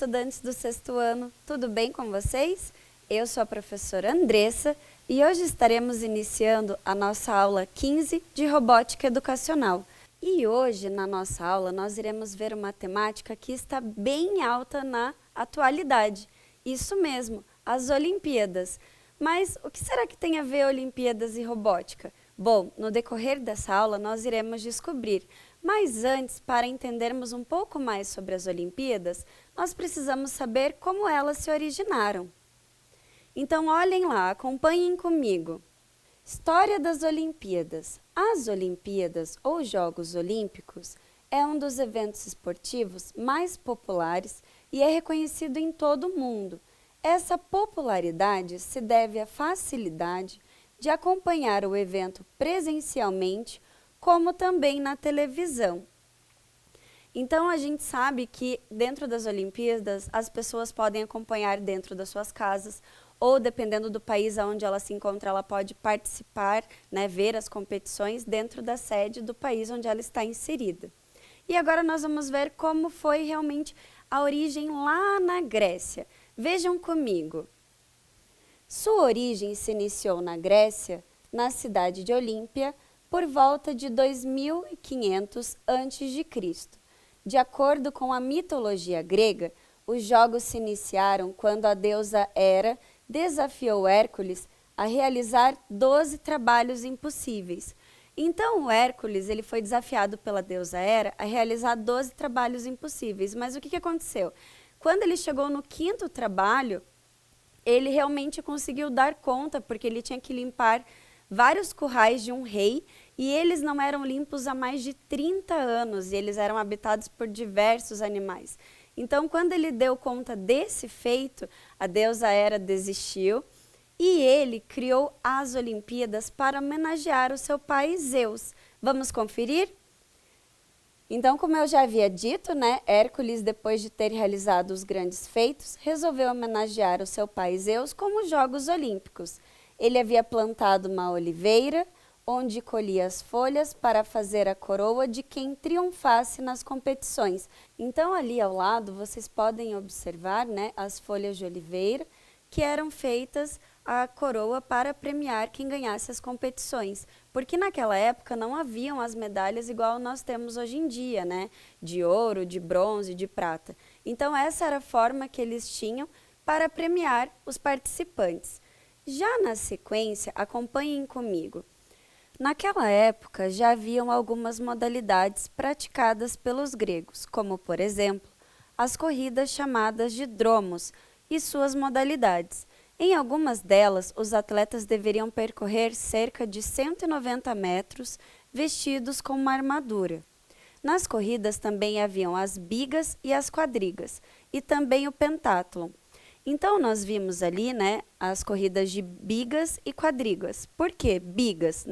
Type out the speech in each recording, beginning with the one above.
estudantes do sexto ano, tudo bem com vocês? Eu sou a professora Andressa e hoje estaremos iniciando a nossa aula 15 de Robótica Educacional. E hoje, na nossa aula, nós iremos ver uma temática que está bem alta na atualidade. Isso mesmo, as Olimpíadas. Mas o que será que tem a ver Olimpíadas e robótica? Bom, no decorrer dessa aula nós iremos descobrir. Mas antes, para entendermos um pouco mais sobre as Olimpíadas, nós precisamos saber como elas se originaram. Então, olhem lá, acompanhem comigo. História das Olimpíadas. As Olimpíadas, ou Jogos Olímpicos, é um dos eventos esportivos mais populares e é reconhecido em todo o mundo. Essa popularidade se deve à facilidade de acompanhar o evento presencialmente, como também na televisão. Então, a gente sabe que dentro das Olimpíadas, as pessoas podem acompanhar dentro das suas casas, ou dependendo do país onde ela se encontra, ela pode participar, ver as competições dentro da sede do país onde ela está inserida. E agora nós vamos ver como foi realmente a origem lá na Grécia. Vejam comigo. Sua origem se iniciou na Grécia, na cidade de Olímpia, por volta de 2500 a.C. De acordo com a mitologia grega, os jogos se iniciaram quando a deusa Hera desafiou Hércules a realizar 12 trabalhos impossíveis. Então, o Hércules ele foi desafiado pela deusa Hera a realizar 12 trabalhos impossíveis. Mas o que aconteceu? Quando ele chegou no 5º trabalho, ele realmente conseguiu dar conta, porque ele tinha que limpar vários currais de um rei, e eles não eram limpos há mais de 30 anos, e eles eram habitados por diversos animais. Então, quando ele deu conta desse feito, a deusa Hera desistiu, e ele criou as Olimpíadas para homenagear o seu pai Zeus. Vamos conferir? Então, como eu já havia dito, Hércules, depois de ter realizado os grandes feitos, resolveu homenagear o seu pai Zeus com os Jogos Olímpicos. Ele havia plantado uma oliveira, onde colhia as folhas para fazer a coroa de quem triunfasse nas competições. Então, ali ao lado, vocês podem observar as folhas de oliveira, que eram feitas a coroa para premiar quem ganhasse as competições. Porque naquela época não haviam as medalhas igual nós temos hoje em dia, de ouro, de bronze, de prata. Então, essa era a forma que eles tinham para premiar os participantes. Já na sequência, acompanhem comigo. Naquela época, já haviam algumas modalidades praticadas pelos gregos, como, por exemplo, as corridas chamadas de dromos e suas modalidades. Em algumas delas, os atletas deveriam percorrer cerca de 190 metros vestidos com uma armadura. Nas corridas também haviam as bigas e as quadrigas, e também o pentátlon. Então, nós vimos ali, as corridas de bigas e quadrigas. Por quê? Bigas,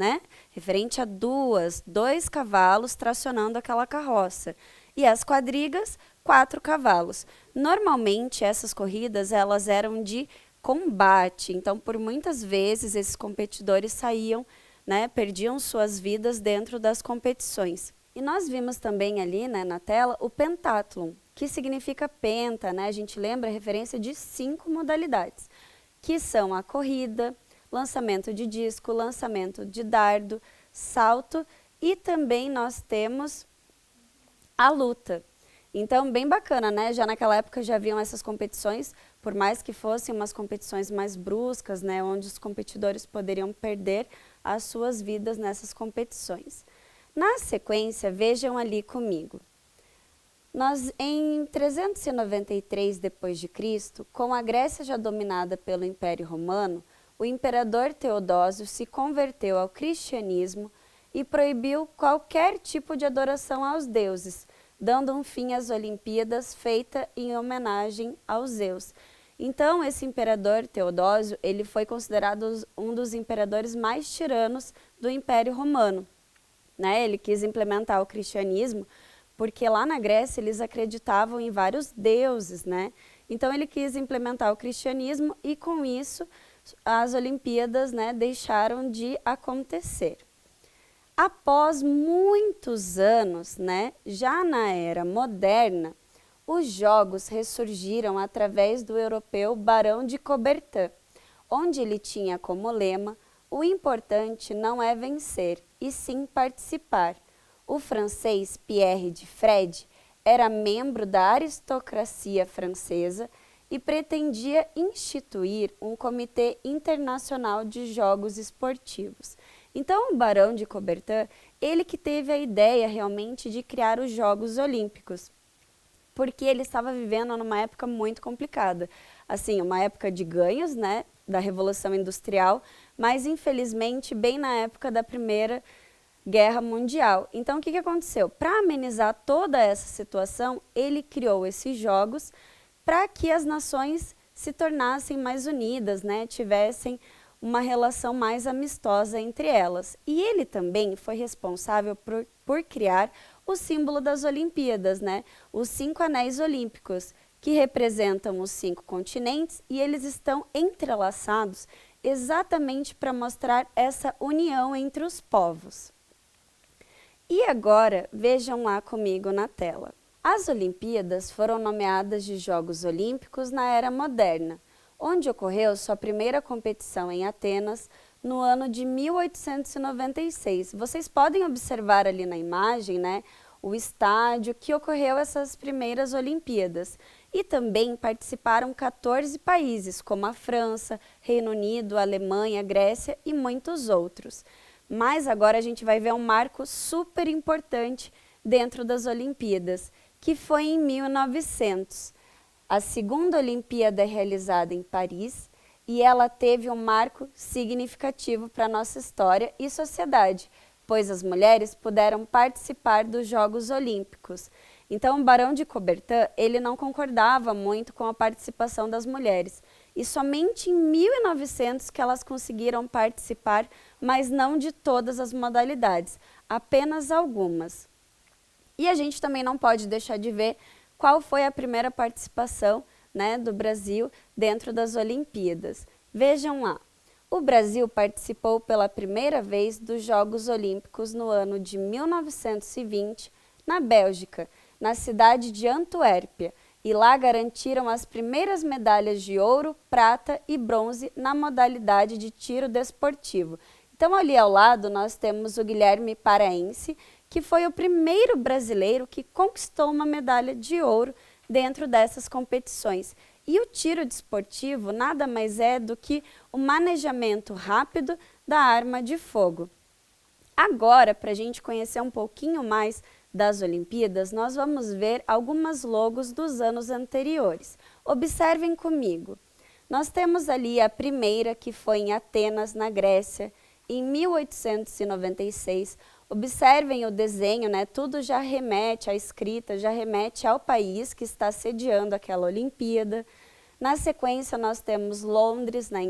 referente a dois cavalos tracionando aquela carroça. E as quadrigas, 4 cavalos. Normalmente, essas corridas, elas eram de combate. Então, por muitas vezes, esses competidores saíam, perdiam suas vidas dentro das competições. E nós vimos também ali, na tela, o pentátlon, que significa penta, a gente lembra a referência de 5 modalidades, que são a corrida, lançamento de disco, lançamento de dardo, salto e também nós temos a luta. Então, bem bacana, já naquela época já haviam essas competições, por mais que fossem umas competições mais bruscas, onde os competidores poderiam perder as suas vidas nessas competições. Na sequência, vejam ali comigo. Em 393 d.C., com a Grécia já dominada pelo Império Romano, o imperador Teodósio se converteu ao cristianismo e proibiu qualquer tipo de adoração aos deuses, dando um fim às Olimpíadas feita em homenagem aos Zeus. Então, esse imperador Teodósio, ele foi considerado um dos imperadores mais tiranos do Império Romano. Ele quis implementar o cristianismo, porque lá na Grécia eles acreditavam em vários deuses, Então ele quis implementar o cristianismo e com isso as Olimpíadas, deixaram de acontecer. Após muitos anos, já na era moderna, Os jogos ressurgiram através do europeu Barão de Coubertin, onde ele tinha como lema: o importante não é vencer, e sim participar. O francês Pierre de Fred era membro da aristocracia francesa e pretendia instituir um comitê internacional de jogos esportivos. Então, o Barão de Coubertin, ele que teve a ideia realmente de criar os Jogos Olímpicos, porque ele estava vivendo numa época muito complicada. Assim, uma época de ganhos, né, da Revolução Industrial, mas infelizmente bem na época da Primeira Guerra Mundial. Então, o que aconteceu? Para amenizar toda essa situação, ele criou esses jogos para que as nações se tornassem mais unidas, né, tivessem uma relação mais amistosa entre elas. E ele também foi responsável por criar o símbolo das Olimpíadas, né, os 5 anéis olímpicos, que representam os 5 continentes, e eles estão entrelaçados exatamente para mostrar essa união entre os povos. E agora, vejam lá comigo na tela. As Olimpíadas foram nomeadas de Jogos Olímpicos na Era Moderna, onde ocorreu sua primeira competição em Atenas no ano de 1896. Vocês podem observar ali na imagem, né, o estádio que ocorreu essas primeiras Olimpíadas. E também participaram 14 países, como a França, Reino Unido, Alemanha, Grécia e muitos outros. Mas agora a gente vai ver um marco super importante dentro das Olimpíadas, que foi em 1900. A segunda Olimpíada é realizada em Paris e ela teve um marco significativo para a nossa história e sociedade, pois as mulheres puderam participar dos Jogos Olímpicos. Então, o Barão de Coubertin, ele não concordava muito com a participação das mulheres. E somente em 1900 que elas conseguiram participar, mas não de todas as modalidades, apenas algumas. E a gente também não pode deixar de ver qual foi a primeira participação, né, do Brasil dentro das Olimpíadas. Vejam lá. O Brasil participou pela primeira vez dos Jogos Olímpicos no ano de 1920, na Bélgica, na cidade de Antuérpia, e lá garantiram as primeiras medalhas de ouro, prata e bronze na modalidade de tiro desportivo. Então, ali ao lado, nós temos o Guilherme Paraense, que foi o primeiro brasileiro que conquistou uma medalha de ouro dentro dessas competições. E o tiro desportivo nada mais é do que o manejamento rápido da arma de fogo. Agora, para a gente conhecer um pouquinho mais das Olimpíadas, nós vamos ver algumas logos dos anos anteriores. Observem comigo. Nós temos ali a primeira, que foi em Atenas, na Grécia, em 1896. Observem o desenho, né? Tudo já remete, a escrita já remete ao país que está sediando aquela Olimpíada. Na sequência, nós temos Londres, na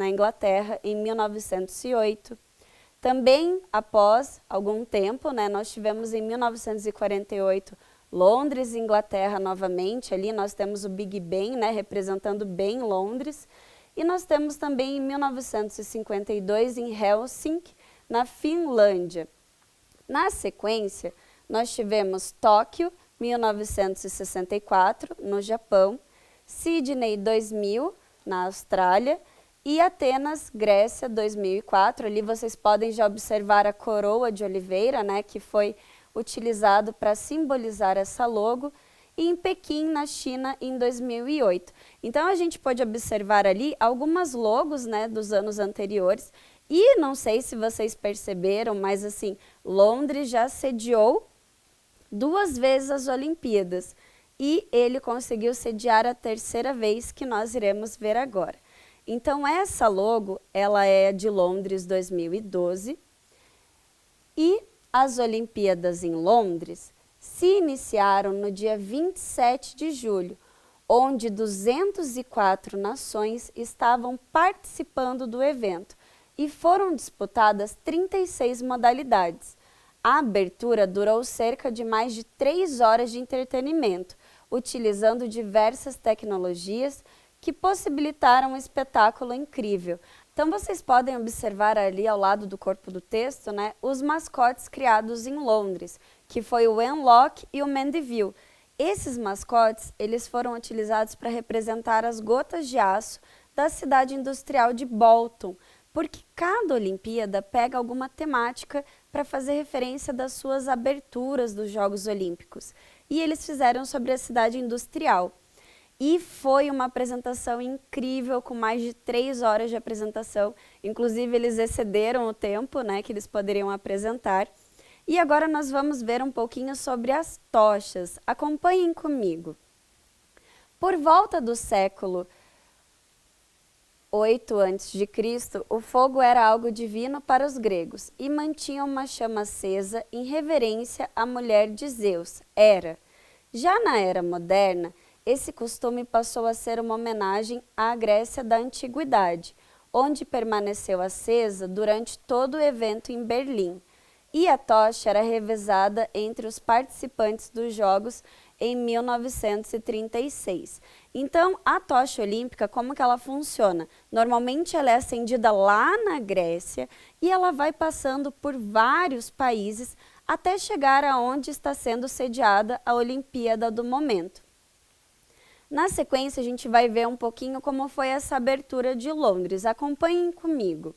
Inglaterra, em 1908. Também, após algum tempo, né, nós tivemos em 1948 Londres e Inglaterra novamente. Ali nós temos o Big Ben, né, representando bem Londres. E nós temos também em 1952 em Helsinki, na Finlândia. Na sequência, nós tivemos Tóquio, 1964, no Japão, Sydney 2000, na Austrália, e Atenas, Grécia, 2004. Ali vocês podem já observar a coroa de oliveira, né, que foi utilizado para simbolizar essa logo, e em Pequim, na China, em 2008. Então, a gente pode observar ali algumas logos, né, dos anos anteriores, e não sei se vocês perceberam, mas assim, Londres já sediou 2 vezes as Olimpíadas, e ele conseguiu sediar a 3ª vez, que nós iremos ver agora. Então, essa logo, ela é de Londres 2012, e as Olimpíadas em Londres se iniciaram no dia 27 de julho, onde 204 nações estavam participando do evento e foram disputadas 36 modalidades. A abertura durou cerca de mais de 3 horas de entretenimento, utilizando diversas tecnologias que possibilitaram um espetáculo incrível. Então, vocês podem observar ali ao lado do corpo do texto, né, os mascotes criados em Londres, que foi o Wenlock e o Mandeville. Esses mascotes, eles foram utilizados para representar as gotas de aço da cidade industrial de Bolton, porque cada Olimpíada pega alguma temática para fazer referência das suas aberturas dos Jogos Olímpicos. E eles fizeram sobre a cidade industrial. E foi uma apresentação incrível, com mais de 3 horas de apresentação. Inclusive, eles excederam o tempo, né, que eles poderiam apresentar. E agora nós vamos ver um pouquinho sobre as tochas. Acompanhem comigo. Por volta do século 8 a.C., o fogo era algo divino para os gregos e mantinha uma chama acesa em reverência à mulher de Zeus, Hera. Já na era moderna, esse costume passou a ser uma homenagem à Grécia da Antiguidade, onde permaneceu acesa durante todo o evento em Berlim. E a tocha era revezada entre os participantes dos Jogos em 1936. Então, a tocha olímpica, como que ela funciona? Normalmente ela é acendida lá na Grécia e ela vai passando por vários países até chegar aonde está sendo sediada a Olimpíada do momento. Na sequência, a gente vai ver um pouquinho como foi essa abertura de Londres. Acompanhem comigo.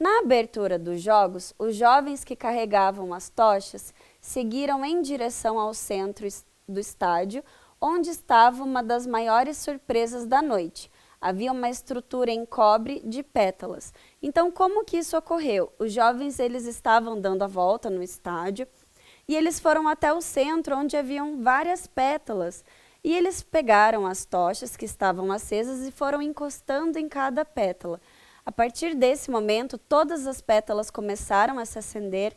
Na abertura dos Jogos, os jovens que carregavam as tochas seguiram em direção ao centro do estádio, onde estava uma das maiores surpresas da noite. Havia uma estrutura em cobre de pétalas. Então, como que isso ocorreu? Os jovens eles estavam dando a volta no estádio e eles foram até o centro, onde haviam várias pétalas. E eles pegaram as tochas que estavam acesas e foram encostando em cada pétala. A partir desse momento, todas as pétalas começaram a se acender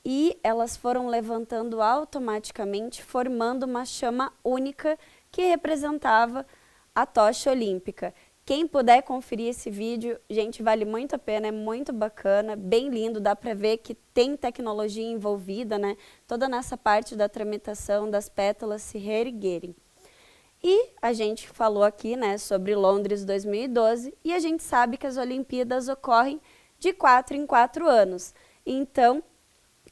e elas foram levantando automaticamente, formando uma chama única que representava a tocha olímpica. Quem puder conferir esse vídeo, gente, vale muito a pena, é muito bacana, bem lindo, dá para ver que tem tecnologia envolvida, né? Toda nessa parte da tramitação das pétalas se reerguerem. E a gente falou aqui, né, sobre Londres 2012 e a gente sabe que as Olimpíadas ocorrem de 4 em 4 anos. Então,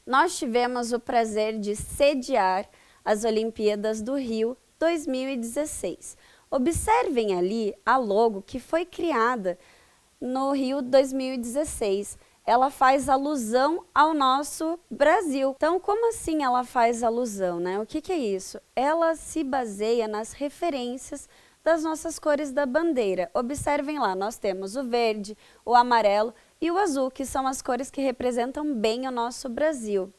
nós tivemos o prazer de sediar as Olimpíadas do Rio 2016. Observem ali a logo que foi criada no Rio 2016. Ela faz alusão ao nosso Brasil. Então, como assim ela faz alusão, né? O que é isso? Ela se baseia nas referências das nossas cores da bandeira. Observem lá, nós temos o verde, o amarelo e o azul, que são as cores que representam bem o nosso Brasil.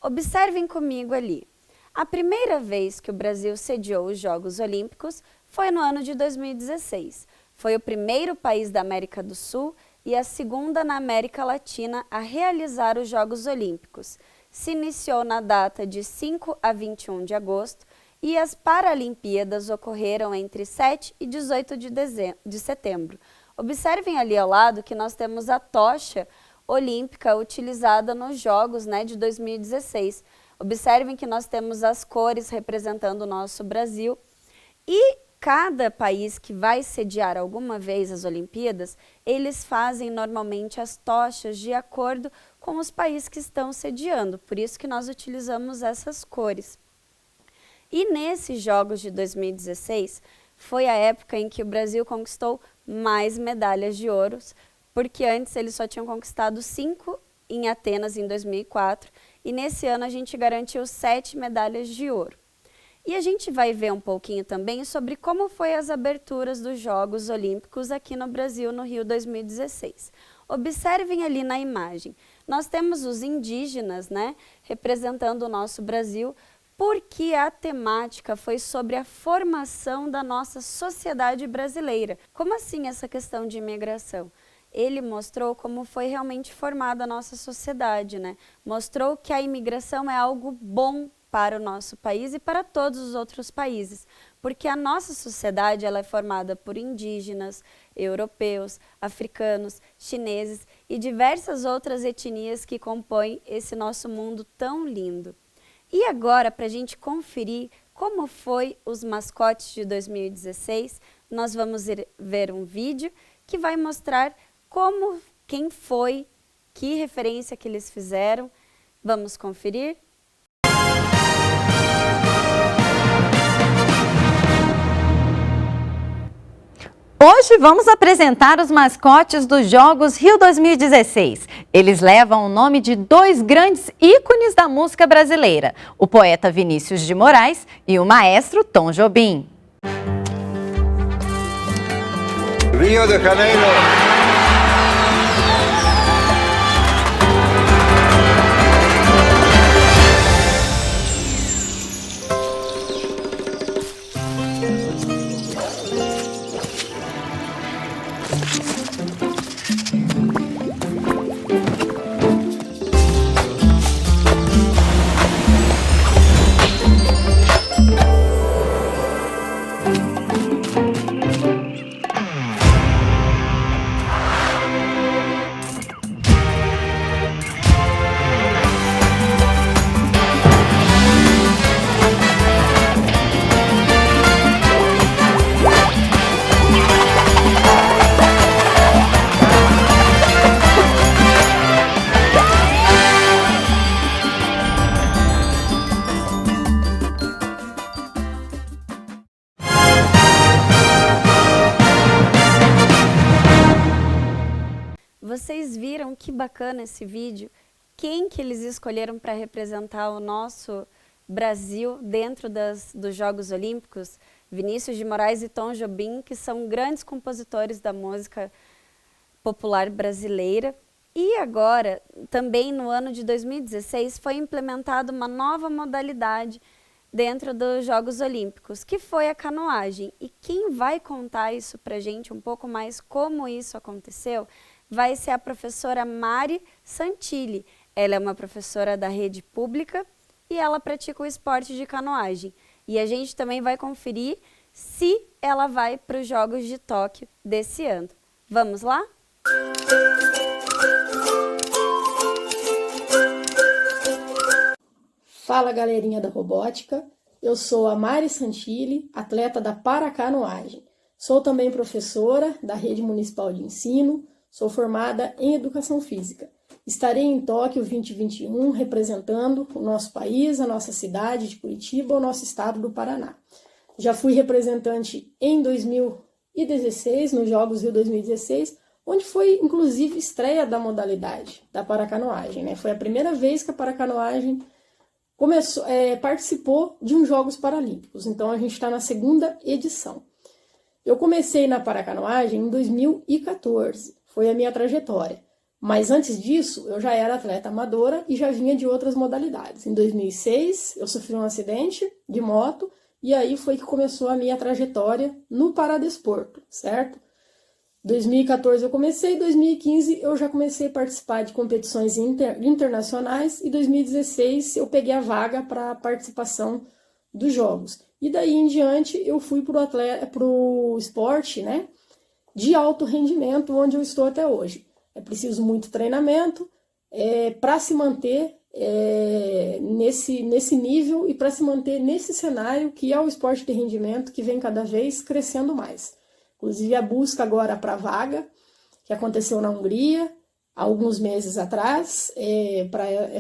Observem comigo ali. A primeira vez que o Brasil sediou os Jogos Olímpicos foi no ano de 2016. Foi o primeiro país da América do Sul e a segunda na América Latina a realizar os Jogos Olímpicos. Se iniciou na data de 5 a 21 de agosto e as Paralimpíadas ocorreram entre 7 e 18 de setembro. Observem ali ao lado que nós temos a tocha olímpica utilizada nos Jogos, né, de 2016. Observem que nós temos as cores representando o nosso Brasil e cada país que vai sediar alguma vez as Olimpíadas, eles fazem normalmente as tochas de acordo com os países que estão sediando, por isso que nós utilizamos essas cores. E nesses Jogos de 2016, foi a época em que o Brasil conquistou mais medalhas de ouro, porque antes eles só tinham conquistado 5 em Atenas em 2004, e nesse ano a gente garantiu 7 medalhas de ouro. E a gente vai ver um pouquinho também sobre como foi as aberturas dos Jogos Olímpicos aqui no Brasil, no Rio 2016. Observem ali na imagem, nós temos os indígenas, né, representando o nosso Brasil, porque a temática foi sobre a formação da nossa sociedade brasileira. Como assim essa questão de imigração? Ele mostrou como foi realmente formada a nossa sociedade, né? Mostrou que a imigração é algo bom para o nosso país e para todos os outros países, porque a nossa sociedade ela é formada por indígenas, europeus, africanos, chineses e diversas outras etnias que compõem esse nosso mundo tão lindo. E agora, para a gente conferir como foi os mascotes de 2016, nós vamos ver um vídeo que vai mostrar quem foi, que referência que eles fizeram. Vamos conferir? Hoje vamos apresentar os mascotes dos Jogos Rio 2016. Eles levam o nome de dois grandes ícones da música brasileira, o poeta Vinícius de Moraes e o maestro Tom Jobim. Rio de Janeiro. Vocês viram que bacana esse vídeo? Quem que eles escolheram para representar o nosso Brasil dentro dos Jogos Olímpicos? Vinícius de Moraes e Tom Jobim, que são grandes compositores da música popular brasileira. E agora, também no ano de 2016, foi implementada uma nova modalidade dentro dos Jogos Olímpicos, que foi a canoagem. E quem vai contar isso para a gente um pouco mais, como isso aconteceu, vai ser a professora Mari Santilli. Ela é uma professora da rede pública e ela pratica o esporte de canoagem. E a gente também vai conferir se ela vai para os Jogos de Tóquio desse ano. Vamos lá? Fala, galerinha da robótica, eu sou a Mari Santilli, atleta da paracanoagem. Sou também professora da Rede Municipal de Ensino, sou formada em Educação Física. Estarei em Tóquio 2021 representando o nosso país, a nossa cidade de Curitiba, o nosso estado do Paraná. Já fui representante em 2016, nos Jogos Rio 2016, onde foi inclusive estreia da modalidade da paracanoagem, né? Foi a primeira vez que a paracanoagem participou de uns Jogos Paralímpicos, então a gente está na segunda edição. Eu comecei na paracanoagem em 2014, foi a minha trajetória, mas antes disso eu já era atleta amadora e já vinha de outras modalidades. Em 2006 eu sofri um acidente de moto e aí foi que começou a minha trajetória no paradesporto, certo? 2014 eu comecei, 2015 eu já comecei a participar de competições internacionais e 2016 eu peguei a vaga para participação dos Jogos. E daí em diante eu fui para o esporte, né, de alto rendimento, onde eu estou até hoje. É preciso muito treinamento para se manter nesse nível e para se manter nesse cenário que é o esporte de rendimento que vem cada vez crescendo mais. Inclusive a busca agora para a vaga, que aconteceu na Hungria, há alguns meses atrás,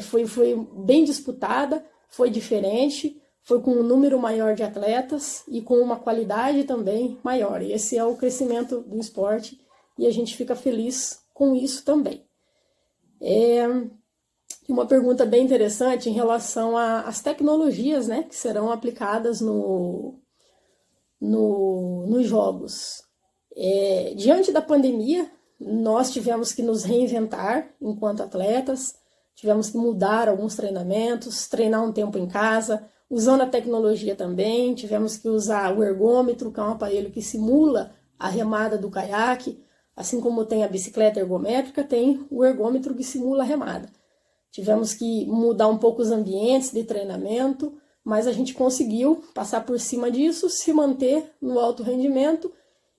foi bem disputada, foi diferente, foi com um número maior de atletas e com uma qualidade também maior. E esse é o crescimento do esporte e a gente fica feliz com isso também. Uma pergunta bem interessante em relação às tecnologias, né, que serão aplicadas nos Jogos. Diante da pandemia, nós tivemos que nos reinventar enquanto atletas, tivemos que mudar alguns treinamentos, treinar um tempo em casa, usando a tecnologia também, tivemos que usar o ergômetro, que é um aparelho que simula a remada do caiaque, assim como tem a bicicleta ergométrica, tem o ergômetro que simula a remada. Tivemos que mudar um pouco os ambientes de treinamento, mas a gente conseguiu passar por cima disso, se manter no alto rendimento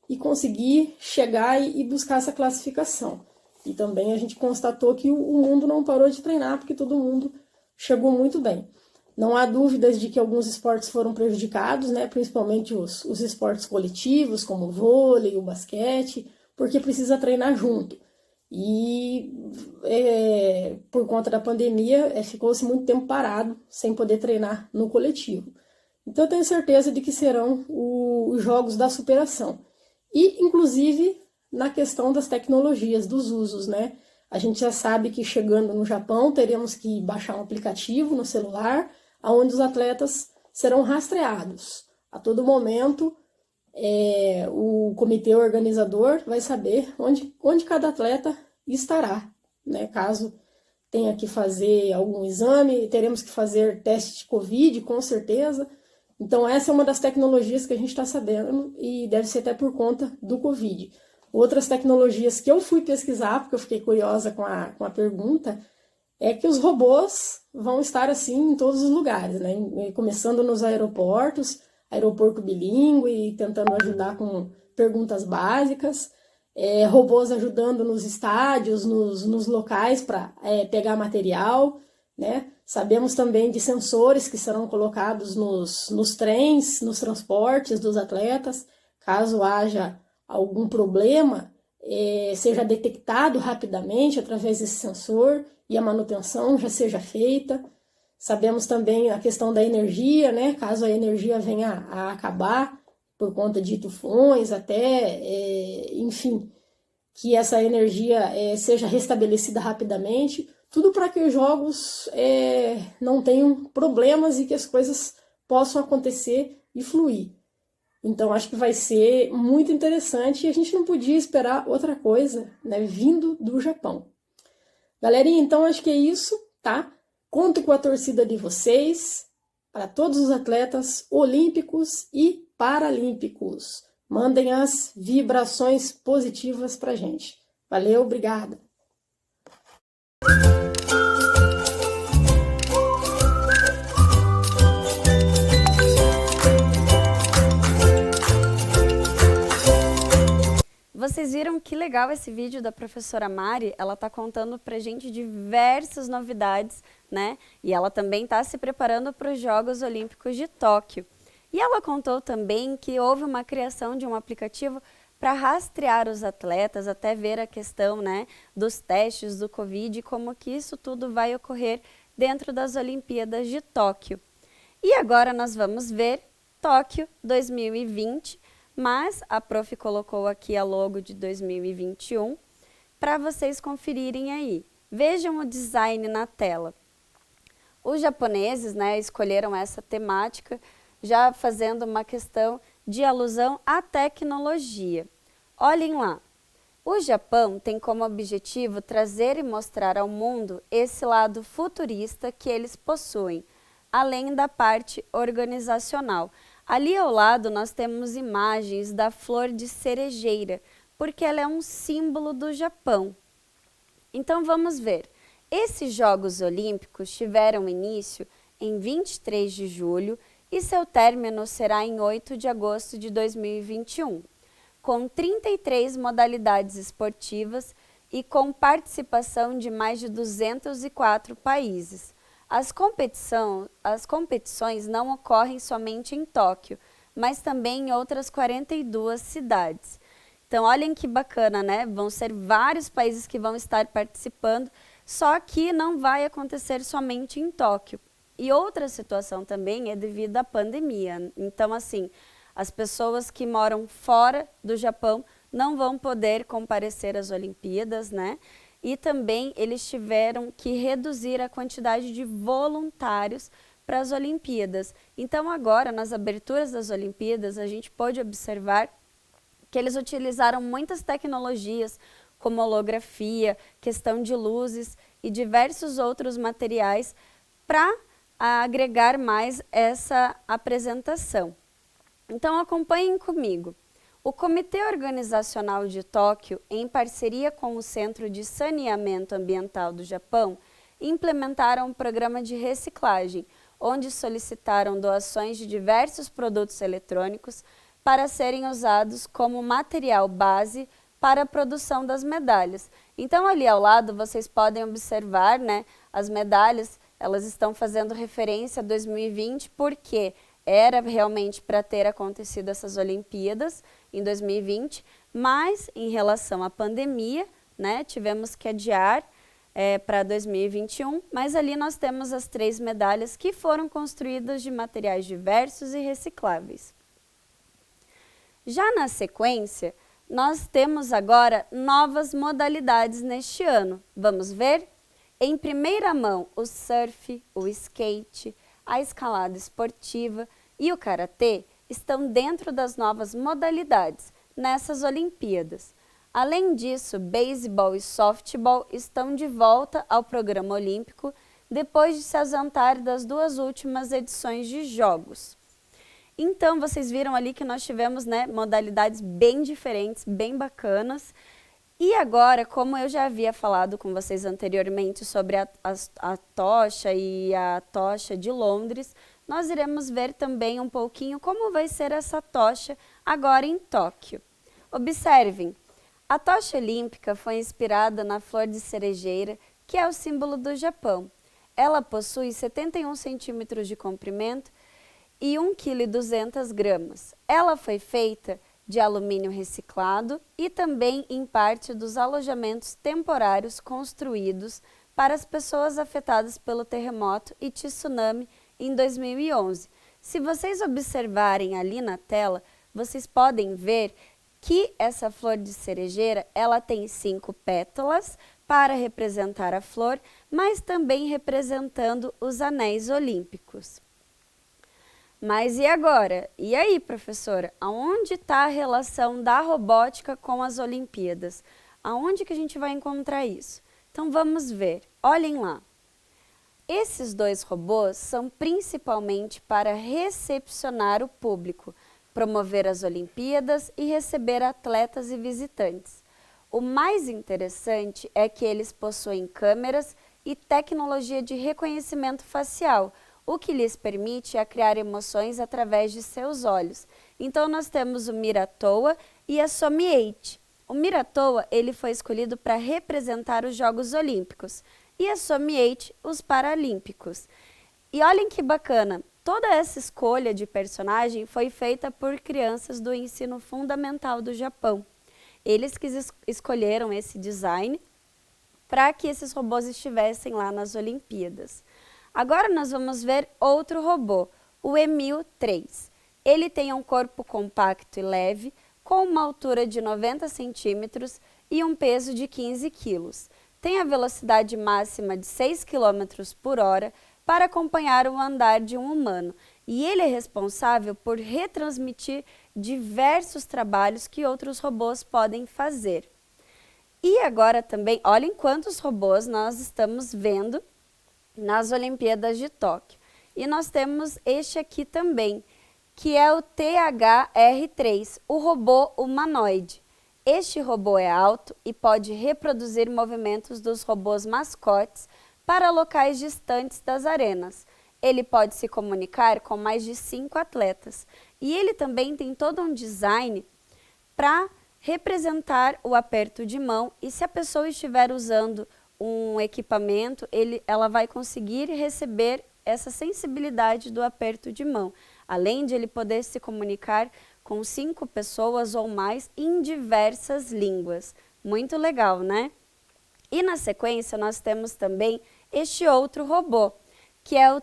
e conseguir chegar e buscar essa classificação. E também a gente constatou que o mundo não parou de treinar, porque todo mundo chegou muito bem. Não há dúvidas de que alguns esportes foram prejudicados, né? Principalmente os esportes coletivos, como o vôlei, o basquete, porque precisa treinar junto. E por conta da pandemia, ficou-se muito tempo parado, sem poder treinar no coletivo. Então eu tenho certeza de que serão os Jogos da Superação. e, inclusive, na questão das tecnologias, dos usos, né? A gente já sabe que chegando no Japão, teremos que baixar um aplicativo no celular, onde os atletas serão rastreados. A todo momento, o comitê organizador vai saber onde cada atleta estará, né? Caso tenha que fazer algum exame, teremos que fazer teste de Covid, com certeza. Então, essa é uma das tecnologias que a gente está sabendo e deve ser até por conta do Covid. Outras tecnologias que eu fui pesquisar, porque eu fiquei curiosa com a pergunta, é que os robôs vão estar assim em todos os lugares, né? Começando nos aeroportos, aeroporto bilíngue, tentando ajudar com perguntas básicas, robôs ajudando nos estádios, nos locais para pegar material, né? Sabemos também de sensores que serão colocados nos trens, nos transportes dos atletas, caso haja algum problema, seja detectado rapidamente através desse sensor e a manutenção já seja feita. Sabemos também a questão da energia, né? Caso a energia venha a acabar por conta de tufões, enfim, que essa energia seja restabelecida rapidamente, tudo para que os jogos não tenham problemas e que as coisas possam acontecer e fluir. Então, acho que vai ser muito interessante e a gente não podia esperar outra coisa, né, vindo do Japão. Galerinha, então acho que é isso, tá? Conto com a torcida de vocês para todos os atletas olímpicos e paralímpicos. Mandem as vibrações positivas pra gente. Valeu, obrigada! Vocês viram que legal esse vídeo da professora Mari? Ela está contando pra gente diversas novidades, né? E ela também está se preparando para os Jogos Olímpicos de Tóquio. E ela contou também que houve uma criação de um aplicativo para rastrear os atletas, até ver a questão, né, dos testes do Covid e como que isso tudo vai ocorrer dentro das Olimpíadas de Tóquio. E agora nós vamos ver Tóquio 2020, mas a prof colocou aqui a logo de 2021 para vocês conferirem aí. Vejam o design na tela. Os japoneses, né, escolheram essa temática, já fazendo uma questão de alusão à tecnologia. Olhem lá. O Japão tem como objetivo trazer e mostrar ao mundo esse lado futurista que eles possuem, além da parte organizacional. Ali ao lado nós temos imagens da flor de cerejeira, porque ela é um símbolo do Japão. Então vamos ver. Esses Jogos Olímpicos tiveram início em 23 de julho e seu término será em 8 de agosto de 2021, com 33 modalidades esportivas e com participação de mais de 204 países. As competições não ocorrem somente em Tóquio, mas também em outras 42 cidades. Então, olhem que bacana, né? Vão ser vários países que vão estar participando, só que não vai acontecer somente em Tóquio. E outra situação também é devido à pandemia. Então, assim, as pessoas que moram fora do Japão não vão poder comparecer às Olimpíadas, né? E também eles tiveram que reduzir a quantidade de voluntários para as Olimpíadas. Então agora, nas aberturas das Olimpíadas, a gente pode observar que eles utilizaram muitas tecnologias, como holografia, questão de luzes e diversos outros materiais para agregar mais essa apresentação. Então acompanhem comigo. O Comitê Organizacional de Tóquio, em parceria com o Centro de Saneamento Ambiental do Japão, implementaram um programa de reciclagem, onde solicitaram doações de diversos produtos eletrônicos para serem usados como material base para a produção das medalhas. Então, ali ao lado, vocês podem observar, né, as medalhas, elas estão fazendo referência a 2020, porque era realmente para ter acontecido essas Olimpíadas em 2020, mas em relação à pandemia, né, tivemos que adiar para 2021, mas ali nós temos as 3 medalhas que foram construídas de materiais diversos e recicláveis. Já na sequência, nós temos agora novas modalidades neste ano. Vamos ver? Em primeira mão, o surf, o skate, a escalada esportiva e o karatê estão dentro das novas modalidades nessas Olimpíadas. Além disso, beisebol e softball estão de volta ao programa olímpico depois de se ausentar das duas últimas edições de Jogos. Então, vocês viram ali que nós tivemos, né, modalidades bem diferentes, bem bacanas. E agora, como eu já havia falado com vocês anteriormente sobre a tocha e a tocha de Londres, nós iremos ver também um pouquinho como vai ser essa tocha agora em Tóquio. Observem, a tocha olímpica foi inspirada na flor de cerejeira, que é o símbolo do Japão. Ela possui 71 centímetros de comprimento e 1,2 kg. Ela foi feita de alumínio reciclado e também em parte dos alojamentos temporários construídos para as pessoas afetadas pelo terremoto e tsunami em 2011. Se vocês observarem ali na tela, vocês podem ver que essa flor de cerejeira, ela tem 5 pétalas para representar a flor, mas também representando os anéis olímpicos. Mas e agora? E aí, professora? Aonde está a relação da robótica com as Olimpíadas? Aonde que a gente vai encontrar isso? Então vamos ver. Olhem lá. Esses 2 robôs são principalmente para recepcionar o público, promover as Olimpíadas e receber atletas e visitantes. O mais interessante é que eles possuem câmeras e tecnologia de reconhecimento facial, o que lhes permite criar emoções através de seus olhos. Então nós temos o Miratoa e a Somi8. O Miratoa ele foi escolhido para representar os Jogos Olímpicos e a Somi8 os Paralímpicos. E olhem que bacana! Toda essa escolha de personagem foi feita por crianças do ensino fundamental do Japão. Eles que escolheram esse design para que esses robôs estivessem lá nas Olimpíadas. Agora nós vamos ver outro robô, o Emil 3. Ele tem um corpo compacto e leve, com uma altura de 90 centímetros e um peso de 15 quilos. Tem a velocidade máxima de 6 km por hora, para acompanhar o andar de um humano. E ele é responsável por retransmitir diversos trabalhos que outros robôs podem fazer. E agora também, olhem quantos robôs nós estamos vendo nas Olimpíadas de Tóquio. E nós temos este aqui também, que é o THR3, o robô humanoide. Este robô é alto e pode reproduzir movimentos dos robôs mascotes para locais distantes das arenas. Ele pode se comunicar com mais de 5 atletas. E ele também tem todo um design para representar o aperto de mão. E se a pessoa estiver usando um equipamento, ela vai conseguir receber essa sensibilidade do aperto de mão. Além de ele poder se comunicar com 5 pessoas ou mais em diversas línguas. Muito legal, né? E na sequência nós temos também este outro robô, que é o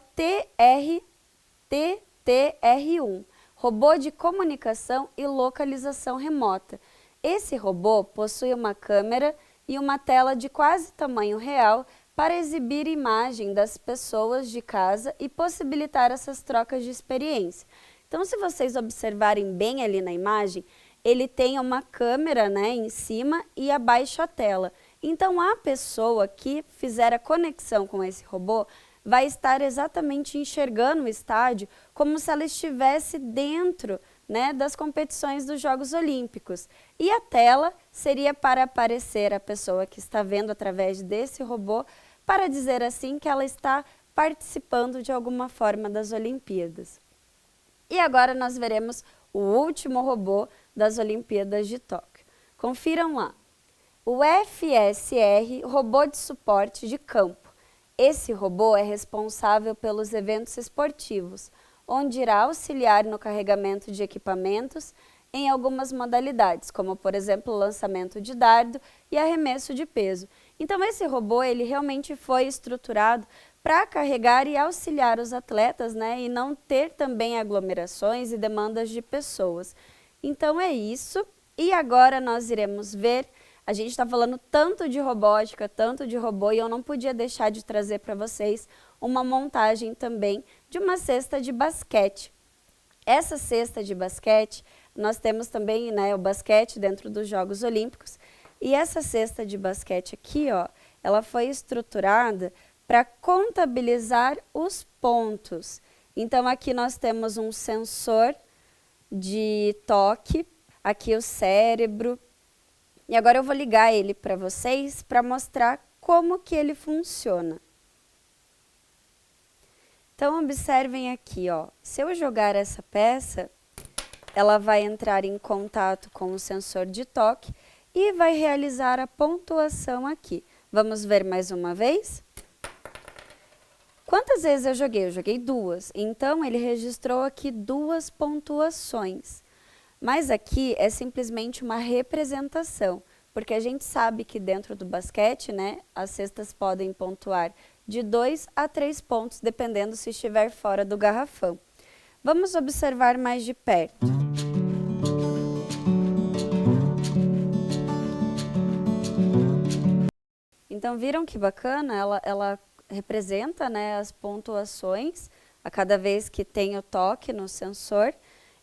TTR1, robô de comunicação e localização remota. Esse robô possui uma câmera e uma tela de quase tamanho real para exibir imagem das pessoas de casa e possibilitar essas trocas de experiência. Então, se vocês observarem bem ali na imagem, ele tem uma câmera, né, em cima e abaixo a tela. Então, a pessoa que fizer a conexão com esse robô vai estar exatamente enxergando o estádio como se ela estivesse dentro, né, das competições dos Jogos Olímpicos. E a tela seria para aparecer a pessoa que está vendo através desse robô, para dizer assim que ela está participando de alguma forma das Olimpíadas. E agora nós veremos o último robô das Olimpíadas de Tóquio. Confiram lá. O FSR, robô de suporte de campo. Esse robô é responsável pelos eventos esportivos, onde irá auxiliar no carregamento de equipamentos em algumas modalidades, como por exemplo o lançamento de dardo e arremesso de peso. Então esse robô ele realmente foi estruturado para carregar e auxiliar os atletas, né, e não ter também aglomerações e demandas de pessoas. Então é isso. E agora nós iremos ver, a gente está falando tanto de robótica, tanto de robô, e eu não podia deixar de trazer para vocês uma montagem também de uma cesta de basquete. Essa cesta de basquete, nós temos também, né, o basquete dentro dos Jogos Olímpicos, e essa cesta de basquete aqui, ó, ela foi estruturada para contabilizar os pontos. Então aqui nós temos um sensor de toque, aqui o cérebro, e agora eu vou ligar ele para vocês para mostrar como que ele funciona. Então observem aqui, ó, se eu jogar essa peça, ela vai entrar em contato com o sensor de toque e vai realizar a pontuação aqui. Vamos ver mais uma vez? Quantas vezes eu joguei? Eu joguei 2, então ele registrou aqui 2 pontuações. Mas aqui é simplesmente uma representação, porque a gente sabe que dentro do basquete, né, as cestas podem pontuar de 2 a 3 pontos, dependendo se estiver fora do garrafão. Vamos observar mais de perto. Então, viram que bacana? Ela representa, né, as pontuações a cada vez que tem o toque no sensor.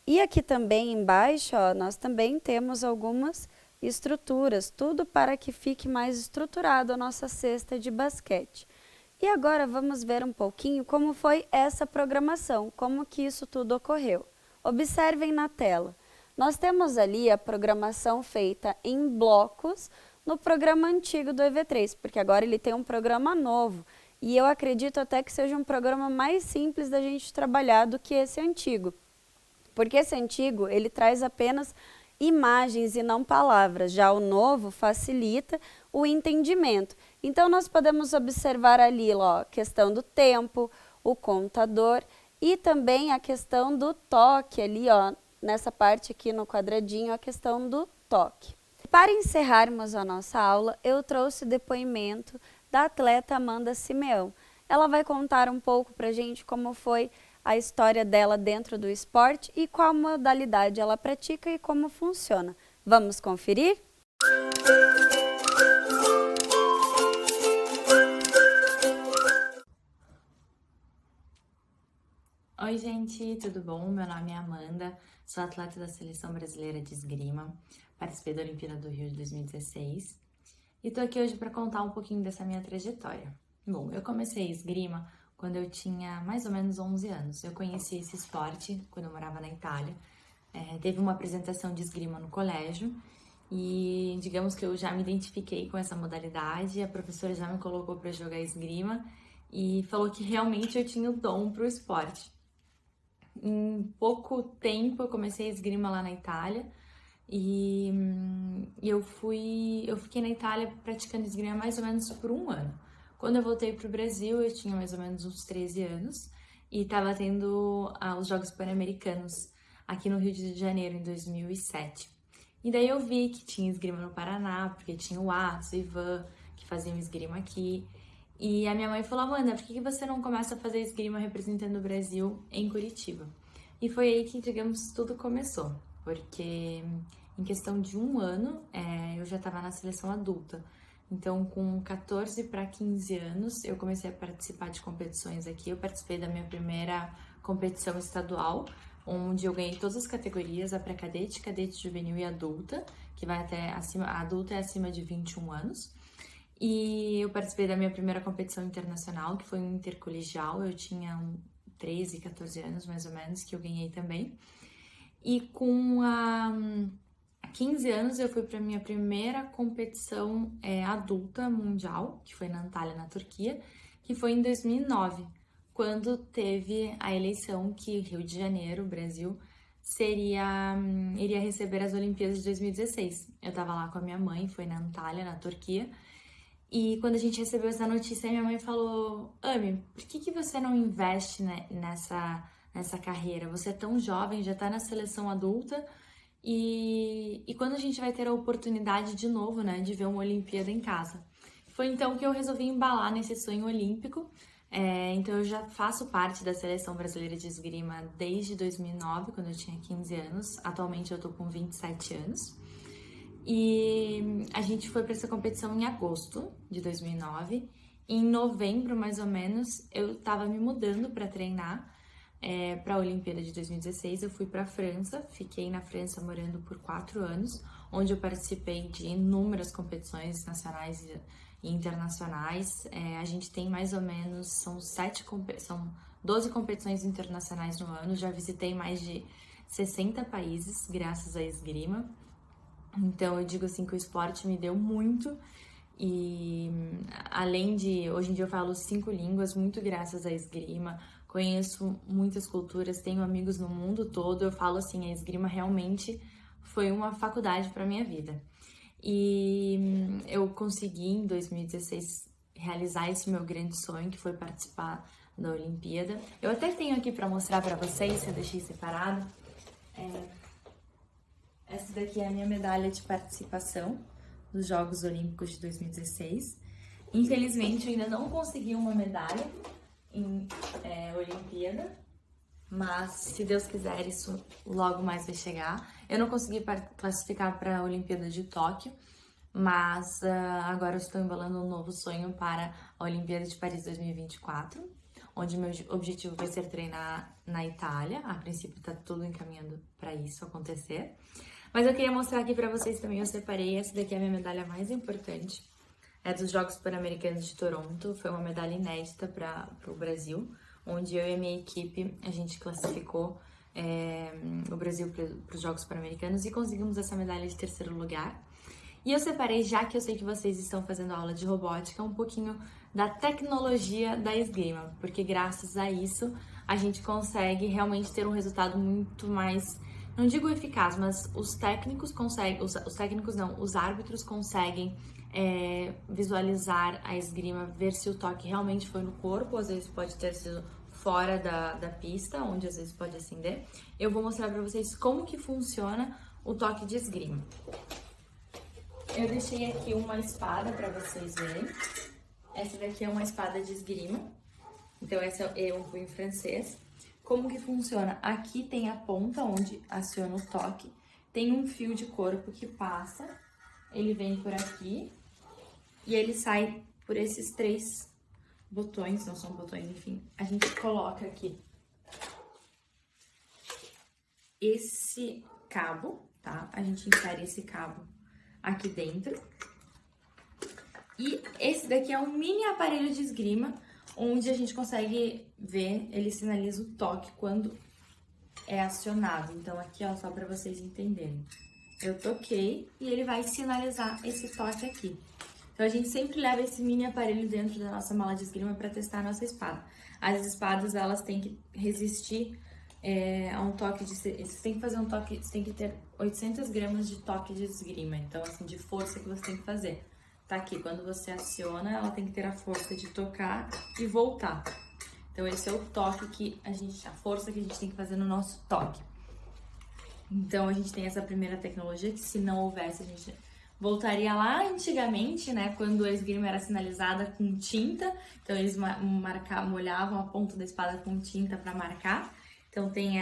E aqui também embaixo, ó, nós também temos algumas estruturas, tudo para que fique mais estruturado a nossa cesta de basquete. E agora vamos ver um pouquinho como foi essa programação, como que isso tudo ocorreu. Observem na tela. Nós temos ali a programação feita em blocos no programa antigo do EV3, porque agora ele tem um programa novo. E eu acredito até que seja um programa mais simples da gente trabalhar do que esse antigo. Porque esse antigo, ele traz apenas imagens e não palavras. Já o novo facilita o entendimento. Então, nós podemos observar ali, ó, a questão do tempo, o contador e também a questão do toque ali, ó, nessa parte aqui no quadradinho, a questão do toque. Para encerrarmos a nossa aula, eu trouxe o depoimento da atleta Amanda Simeão. Ela vai contar um pouco para a gente como foi a história dela dentro do esporte e qual modalidade ela pratica e como funciona. Vamos conferir? Oi gente, tudo bom? Meu nome é Amanda, sou atleta da Seleção Brasileira de Esgrima, participei da Olimpíada do Rio de 2016 e tô aqui hoje para contar um pouquinho dessa minha trajetória. Bom, eu comecei esgrima quando eu tinha mais ou menos 11 anos. Eu conheci esse esporte quando eu morava na Itália. Teve uma apresentação de esgrima no colégio e digamos que eu já me identifiquei com essa modalidade, a professora já me colocou para jogar esgrima e falou que realmente eu tinha o dom para o esporte. Em pouco tempo eu comecei a esgrima lá na Itália e eu fiquei na Itália praticando esgrima mais ou menos por 1 ano. Quando eu voltei para o Brasil eu tinha mais ou menos uns 13 anos e estava tendo os Jogos Pan-Americanos aqui no Rio de Janeiro em 2007. E daí eu vi que tinha esgrima no Paraná, porque tinha o Atos e o Ivan que faziam esgrima aqui. E a minha mãe falou, Amanda, por que você não começa a fazer esgrima representando o Brasil em Curitiba? E foi aí que, digamos, tudo começou, porque em questão de 1 ano eu já estava na seleção adulta. Então, com 14 para 15 anos, eu comecei a participar de competições aqui. Eu participei da minha primeira competição estadual, onde eu ganhei todas as categorias, a pré-cadete, cadete juvenil e adulta, que vai até acima, a adulta é acima de 21 anos. E eu participei da minha primeira competição internacional, que foi um intercolegial, eu tinha 13, 14 anos mais ou menos, que eu ganhei também. E com 15 anos eu fui para a minha primeira competição adulta mundial, que foi na Antalya, na Turquia, que foi em 2009, quando teve a eleição que Rio de Janeiro, Brasil, iria receber as Olimpíadas de 2016. Eu estava lá com a minha mãe, foi na Antalya, na Turquia, e quando a gente recebeu essa notícia, minha mãe falou, Ami, por que você não investe, né, nessa carreira? Você é tão jovem, já está na seleção adulta, e quando a gente vai ter a oportunidade de novo, né, de ver uma Olimpíada em casa? Foi então que eu resolvi embalar nesse sonho olímpico. Então eu já faço parte da Seleção Brasileira de Esgrima desde 2009, quando eu tinha 15 anos. Atualmente eu tô com 27 anos. E a gente foi para essa competição em agosto de 2009. Em novembro, mais ou menos, eu estava me mudando para treinar para a Olimpíada de 2016. Eu fui para a França, fiquei na França morando por 4 anos, onde eu participei de inúmeras competições nacionais e internacionais. A gente tem mais ou menos, são 12 competições internacionais no ano. Já visitei mais de 60 países graças à esgrima. Então eu digo assim que o esporte me deu muito. E além de, hoje em dia eu falo 5 línguas, muito graças à esgrima, conheço muitas culturas, tenho amigos no mundo todo. Eu falo assim, a esgrima realmente foi uma faculdade para minha vida. E eu consegui em 2016 realizar esse meu grande sonho, que foi participar da Olimpíada. Eu até tenho aqui para mostrar para vocês, eu deixei separado. Essa daqui é a minha medalha de participação dos Jogos Olímpicos de 2016. Infelizmente, eu ainda não consegui uma medalha em Olimpíada, mas se Deus quiser, isso logo mais vai chegar. Eu não consegui classificar para a Olimpíada de Tóquio, mas agora eu estou embalando um novo sonho para a Olimpíada de Paris 2024, onde meu objetivo vai ser treinar na Itália. A princípio está tudo encaminhando para isso acontecer. Mas eu queria mostrar aqui pra vocês também, eu separei, essa daqui é a minha medalha mais importante. É dos Jogos Pan-Americanos de Toronto, foi uma medalha inédita para o Brasil, onde eu e a minha equipe, a gente classificou o Brasil para os Jogos Pan-Americanos e conseguimos essa medalha de 3º lugar. E eu separei, já que eu sei que vocês estão fazendo aula de robótica, um pouquinho da tecnologia da esgrima, porque graças a isso a gente consegue realmente ter um resultado muito mais... Não digo eficaz, mas os técnicos conseguem, os árbitros conseguem visualizar a esgrima, ver se o toque realmente foi no corpo, às vezes pode ter sido fora da pista, onde às vezes pode acender. Eu vou mostrar pra vocês como que funciona o toque de esgrima. Eu deixei aqui uma espada pra vocês verem. Essa daqui é uma espada de esgrima, então essa é um punho francês. Como que funciona? Aqui tem a ponta onde aciona o toque, tem um fio de corpo que passa, ele vem por aqui e ele sai por esses 3 botões, não são botões, enfim. A gente coloca aqui esse cabo, tá? A gente insere esse cabo aqui dentro. E esse daqui é um mini aparelho de esgrima, onde a gente consegue ver, ele sinaliza o toque quando é acionado. Então aqui, ó, só para vocês entenderem. Eu toquei e ele vai sinalizar esse toque aqui. Então a gente sempre leva esse mini aparelho dentro da nossa mala de esgrima para testar a nossa espada. As espadas, elas têm que resistir a um toque de... Você tem que fazer um toque, você tem que ter 800 gramas de toque de esgrima. Então, assim, de força que você tem que fazer. Tá aqui, quando você aciona, ela tem que ter a força de tocar e voltar. Então esse é o toque que a força que a gente tem que fazer no nosso toque. Então a gente tem essa primeira tecnologia que, se não houvesse, a gente voltaria lá antigamente, né, quando a esgrima era sinalizada com tinta. Então eles molhavam a ponta da espada com tinta para marcar. Então tem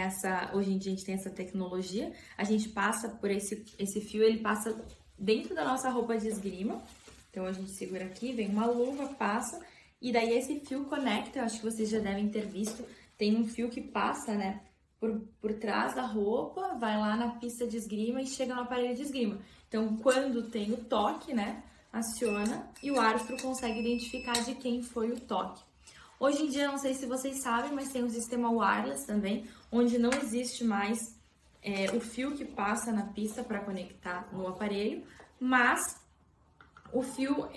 hoje em dia a gente tem essa tecnologia. A gente passa por esse fio, ele passa dentro da nossa roupa de esgrima. Então a gente segura aqui, vem uma luva, passa, e daí esse fio conecta. Eu acho que vocês já devem ter visto, tem um fio que passa, né, por trás da roupa, vai lá na pista de esgrima e chega no aparelho de esgrima. Então quando tem o toque, né, aciona e o árbitro consegue identificar de quem foi o toque. Hoje em dia, não sei se vocês sabem, mas tem um sistema wireless também, onde não existe mais o fio que passa na pista para conectar no aparelho, mas o fio,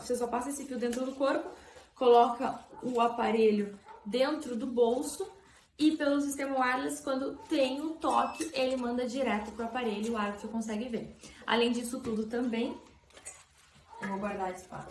você só passa esse fio dentro do corpo, coloca o aparelho dentro do bolso e pelo sistema wireless, quando tem o toque, ele manda direto pro aparelho e o árbitro consegue ver. Além disso tudo também, eu vou guardar a espada.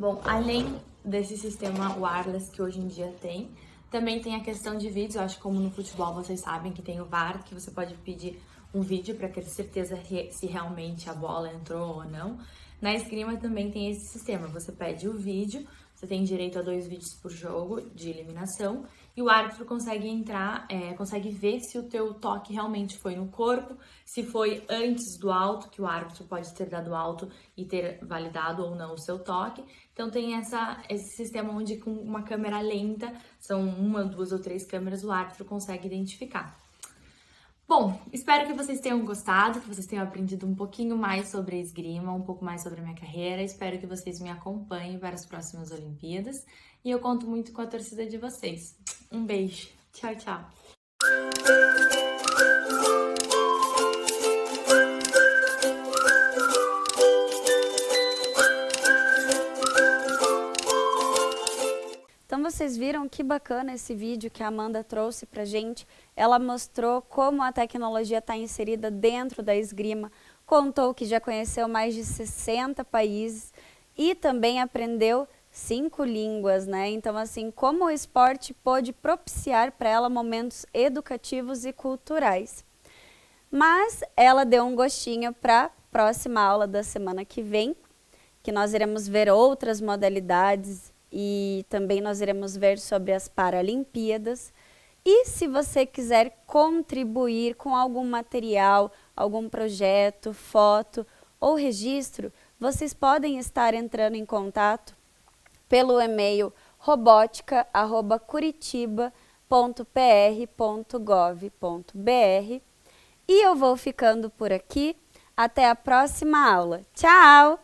Bom, além desse sistema wireless que hoje em dia tem, também tem a questão de vídeos. Eu acho que, como no futebol vocês sabem que tem o VAR, que você pode pedir um vídeo para ter certeza se realmente a bola entrou ou não. Na esgrima também tem esse sistema, você pede o vídeo, você tem direito a 2 vídeos por jogo de eliminação e o árbitro consegue entrar, consegue ver se o teu toque realmente foi no corpo, se foi antes do alto, que o árbitro pode ter dado alto e ter validado ou não o seu toque. Então tem esse sistema onde com uma câmera lenta, são 1, 2 ou 3 câmeras, o árbitro consegue identificar. Bom, espero que vocês tenham gostado, que vocês tenham aprendido um pouquinho mais sobre a esgrima, um pouco mais sobre a minha carreira. Espero que vocês me acompanhem para as próximas Olimpíadas e eu conto muito com a torcida de vocês. Um beijo. Tchau, tchau. Então vocês viram que bacana esse vídeo que a Amanda trouxe pra gente. Ela mostrou como a tecnologia está inserida dentro da esgrima, contou que já conheceu mais de 60 países e também aprendeu 5 línguas, né? Então assim, como o esporte pôde propiciar para ela momentos educativos e culturais. Mas ela deu um gostinho para a próxima aula da semana que vem, que nós iremos ver outras modalidades e também nós iremos ver sobre as Paralimpíadas. E se você quiser contribuir com algum material, algum projeto, foto ou registro, vocês podem estar entrando em contato pelo e-mail robotica@curitiba.pr.gov.br. E eu vou ficando por aqui. Até a próxima aula. Tchau!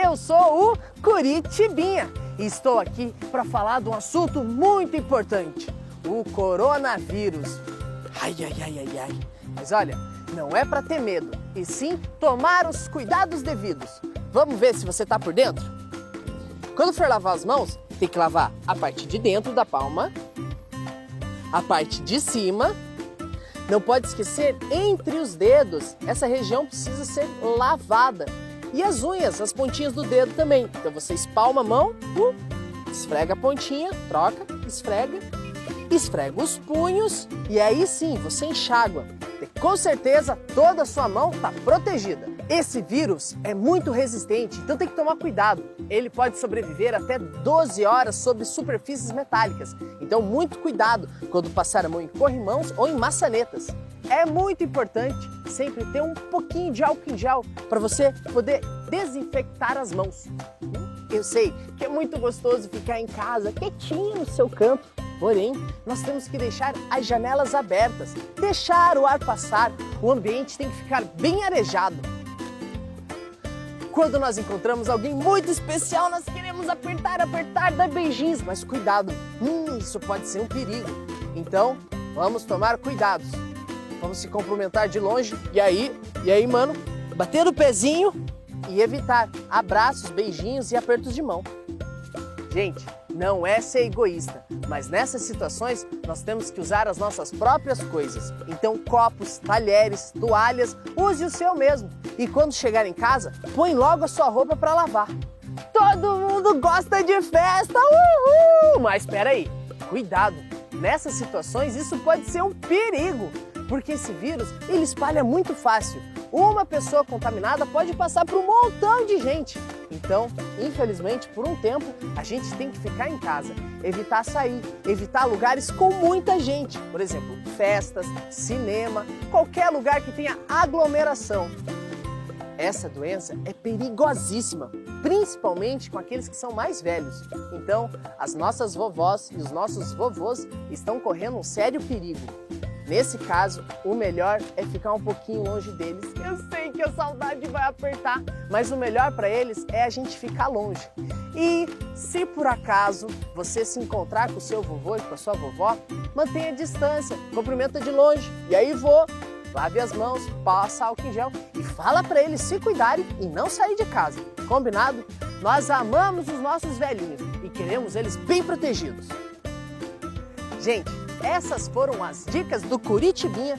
Eu sou o Curitibinha e estou aqui para falar de um assunto muito importante, o coronavírus. Ai. Mas olha, não é para ter medo, e sim tomar os cuidados devidos. Vamos ver se você está por dentro? Quando for lavar as mãos, tem que lavar a parte de dentro da palma, a parte de cima. Não pode esquecer entre os dedos, essa região precisa ser lavada. E as unhas, as pontinhas do dedo também. Então você espalma a mão, esfrega a pontinha, troca, esfrega os punhos e aí sim você enxágua. E com certeza toda a sua mão está protegida. Esse vírus é muito resistente, então tem que tomar cuidado. Ele pode sobreviver até 12 horas sobre superfícies metálicas. Então muito cuidado quando passar a mão em corrimãos ou em maçanetas. É muito importante sempre ter um pouquinho de álcool em gel para você poder desinfectar as mãos. Eu sei que é muito gostoso ficar em casa, quietinho no seu canto. Porém, nós temos que deixar as janelas abertas, deixar o ar passar. O ambiente tem que ficar bem arejado. Quando nós encontramos alguém muito especial, nós queremos apertar, dar beijinhos. Mas cuidado, isso pode ser um perigo. Então, vamos tomar cuidados. Vamos se cumprimentar de longe. E aí, mano? Bater o pezinho e evitar abraços, beijinhos e apertos de mão. Gente, não é ser egoísta, mas nessas situações nós temos que usar as nossas próprias coisas. Então, copos, talheres, toalhas, use o seu mesmo. E quando chegar em casa, põe logo a sua roupa para lavar. Todo mundo gosta de festa, uhul! Mas espera aí, cuidado. Nessas situações isso pode ser um perigo. Porque esse vírus, ele espalha muito fácil. Uma pessoa contaminada pode passar para um montão de gente. Então, infelizmente, por um tempo, a gente tem que ficar em casa, evitar sair, evitar lugares com muita gente. Por exemplo, festas, cinema, qualquer lugar que tenha aglomeração. Essa doença é perigosíssima, principalmente com aqueles que são mais velhos. Então, as nossas vovós e os nossos vovôs estão correndo um sério perigo. Nesse caso, o melhor é ficar um pouquinho longe deles. Eu sei que a saudade vai apertar, mas o melhor para eles é a gente ficar longe. E se por acaso você se encontrar com o seu vovô e com a sua vovó, mantenha a distância, cumprimenta de longe. E aí, lave as mãos, passa álcool em gel e fala para eles se cuidarem e não sair de casa. Combinado? Nós amamos os nossos velhinhos e queremos eles bem protegidos. Gente, essas foram as dicas do Curitibinha